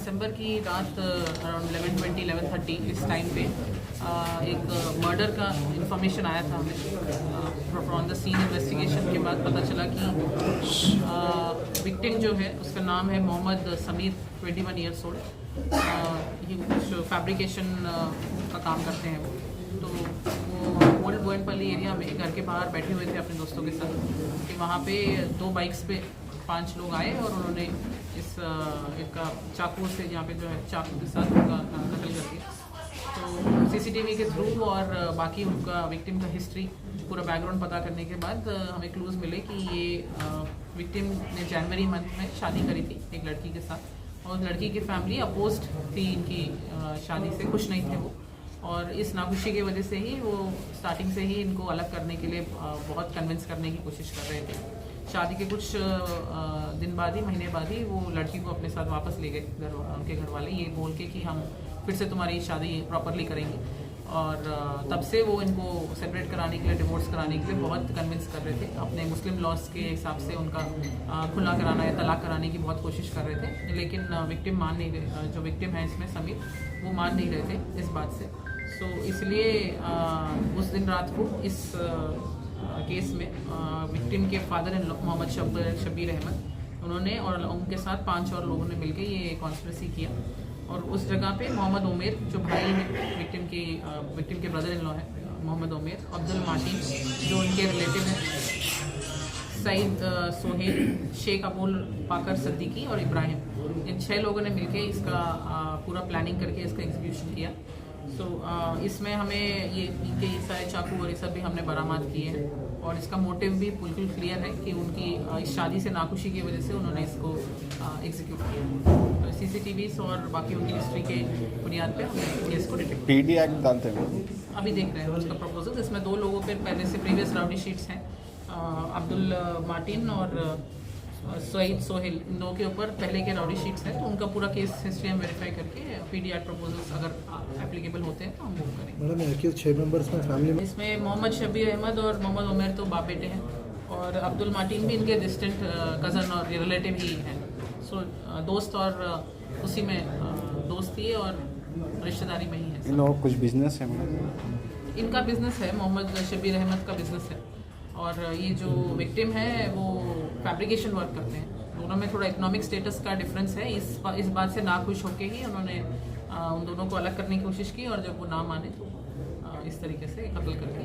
दिसंबर की रात अराउंड 11:20 इस टाइम पे एक मर्डर का इंफॉर्मेशन आया था हमें। फ्रॉम द सीन इन्वेस्टिगेशन के बाद पता चला कि विक्टिम जो है उसका नाम है मोहम्मद समीर, 21 ईयर्स ओल्ड। ये कुछ फैब्रिकेशन का काम करते हैं वो। तो वो ओल्ड बोयनपल्ली एरिया में घर के बाहर बैठे हुए थे अपने दोस्तों के साथ कि वहाँ पे 2 बाइक्स पे 5 लोग आए और उन्होंने इस इनका चाकू से यहाँ पे जो है चाकू के साथ उनका कत्ल कर दिया। तो सीसीटीवी के थ्रू और बाकी उनका विक्टिम का हिस्ट्री पूरा बैकग्राउंड पता करने के बाद हमें क्लूज़ मिले कि ये विक्टिम ने जनवरी मंथ में शादी करी थी एक लड़की के साथ और लड़की की फैमिली अपोज्ड थी इनकी शादी से, खुश नहीं थे वो। और इस नाखुशी की वजह से ही वो स्टार्टिंग से ही इनको अलग करने के लिए बहुत कन्विंस करने की कोशिश कर रहे थे। शादी के कुछ दिन बाद ही, महीने बाद ही वो लड़की को अपने साथ वापस ले गए उनके घर वाले, ये बोल के कि हम फिर से तुम्हारी शादी प्रॉपरली करेंगे। और तब से वो इनको सेपरेट कराने के लिए, डिवोर्स कराने के लिए बहुत कन्विंस कर रहे थे। अपने मुस्लिम लॉज के हिसाब से उनका खुला कराना या तलाक कराने की बहुत कोशिश कर रहे थे, लेकिन विक्टिम मान नहीं रहे, जो विक्टिम है इसमें समीर, वो मान नहीं रहे थे इस बात से। सो इसलिए उस दिन रात को इस केस में विक्टिम के father in law Mohammad Shabir Ahmad, उन्होंने और उनके साथ 5 और लोगों ने मिलकर ये कॉन्स्पिरेसी किया। और उस जगह पे मोहम्मद उमेर जो भाई है विक्टिम के ब्रदर इन लॉ है मोहम्मद उमेर, अब्दुल मार्टिन जो उनके रिलेटिव हैं, सईद सोहेल, शेख अबुल पाकर सिद्दीकी और इब्राहिम, इन 6 लोगों ने मिलके इसका पूरा प्लानिंग करके इसका एग्जीक्यूशन किया। सो इसमें हमें ये इनके सारे चाकू और ये सब भी हमने बरामद किए हैं और इसका मोटिव भी बिल्कुल क्लियर है कि उनकी इस शादी से नाखुशी की वजह से उन्होंने इसको एग्जीक्यूट किया। तो सीसीटीवीज और बाकी उनकी हिस्ट्री के बुनियाद पे हमने केस को डिटेक्ट पीडी एक्ट डालते हैं अभी देख रहे हैं उसका प्रपोजल। इसमें 2 लोगों पे पहले से प्रीवियस राउडी शीट्स हैं, अब्दुल मार्टिन और सईद सोहेल, इन 2 के ऊपर पहले के राउडी शीट्स हैं। तो उनका पूरा केस हिस्ट्री हम वेरीफाई करके पीडी एक्ट प्रपोजल्स अगर एप्लीकेबल होते हैं तो हम मूव करेंगे। मैडम 6 मेंबर्स में फैमिली में इसमें मोहम्मद शबीर अहमद और मोहम्मद उमेर तो बाप बेटे हैं और अब्दुल मार्टिन भी इनके डिस्टेंट कज़न और रिलेटिव ही हैं। सो दोस्त और उसी में दोस्ती और रिश्तेदारी में ही है। इन लोगों कुछ बिजनेस है मैडम? इनका बिजनेस है, मोहम्मद शबीर अहमद का बिजनेस है और ये जो विक्टिम है वो फैब्रिकेशन वर्क करते हैं। दोनों में थोड़ा इकोनॉमिक स्टेटस का डिफरेंस है। इस बात से नाखुश होके ही उन्होंने उन दोनों को अलग करने की कोशिश की और जब वो ना माने तो इस तरीके से कत्ल करके